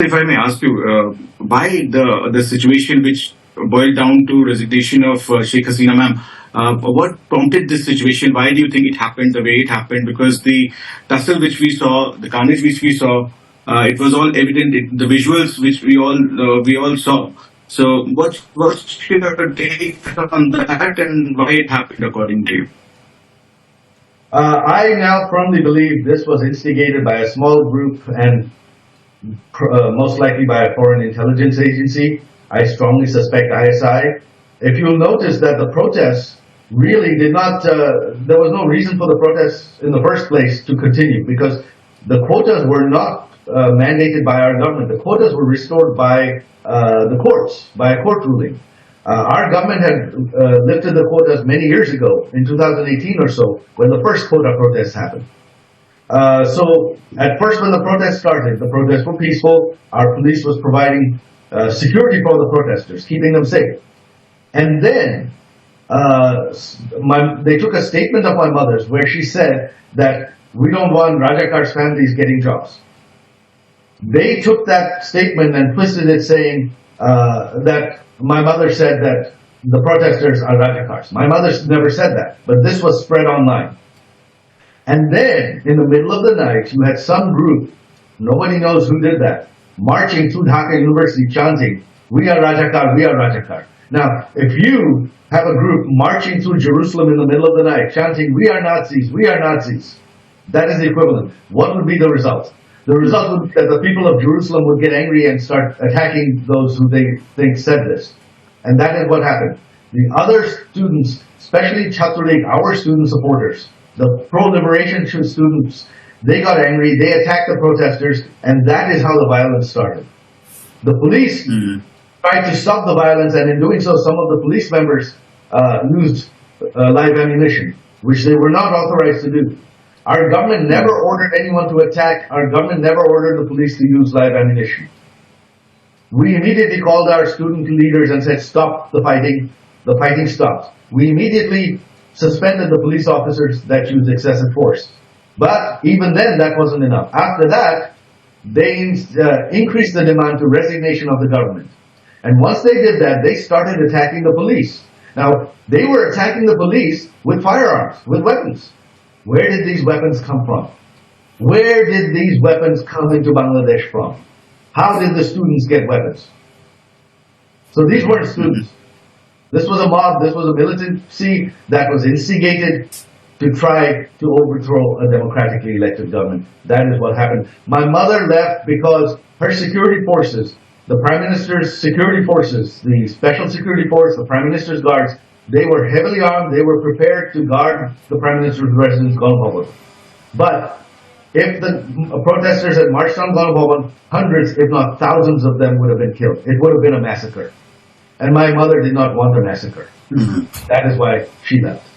If I may ask you, why the situation which boiled down to resignation of Sheikh Hasina ma'am? What prompted this situation? Why do you think it happened the way it happened? Because the tussle which we saw, the carnage which we saw, it was all evident. The visuals which we all saw. So, what's your take on that, and why it happened according to you? I now firmly believe this was instigated by a small group and most likely by a foreign intelligence agency. I strongly suspect ISI. If you'll notice that the protests really did not, there was no reason for the protests in the first place to continue because the quotas were not mandated by our government. The quotas were restored by the courts, by a court ruling. Our government had lifted the quotas many years ago, in 2018 or so, when the first quota protests happened. So at first when the protests started, the protests were peaceful. Our police was providing security for the protesters, keeping them safe. And then they took a statement of my mother's where she said that we don't want Rajakar's families getting jobs. They took that statement and twisted it saying that my mother said that the protesters are Rajakars. My mother never said that, but this was spread online. And then, in the middle of the night, you had some group, nobody knows who did that, marching through Dhaka University chanting, we are Rajakar, we are Rajakar. Now, if you have a group marching through Jerusalem in the middle of the night chanting, we are Nazis, that is the equivalent. What would be the result? The result would be that the people of Jerusalem would get angry and start attacking those who they think said this. And that is what happened. The other students, especially Chhatr League, our student supporters, the pro-liberation students, they got angry, they attacked the protesters, and that is how the violence started. The police tried to stop the violence, and in doing so, some of the police members used live ammunition, which they were not authorized to do. Our government never ordered anyone to attack. Our government never ordered the police to use live ammunition. We immediately called our student leaders and said, stop the fighting. The fighting stopped. We immediately suspended the police officers that used excessive force. But even then, that wasn't enough. After that, they increased the demand to resignation of the government. And once they did that, they started attacking the police. Now, they were attacking the police with firearms, with weapons. Where did these weapons come from? Where did these weapons come into Bangladesh from? How did the students get weapons? So these weren't students. This was a mob, this was a militancy that was instigated to try to overthrow a democratically elected government. That is what happened. My mother left because her security forces, the Prime Minister's security forces, the Special Security Force, the Prime Minister's guards, they were heavily armed, they were prepared to guard the Prime Minister's residence, Gol. But if the protesters had marched on Gol, hundreds, if not thousands of them would have been killed. It would have been a massacre. And my mother did not want a massacre. That is why she left.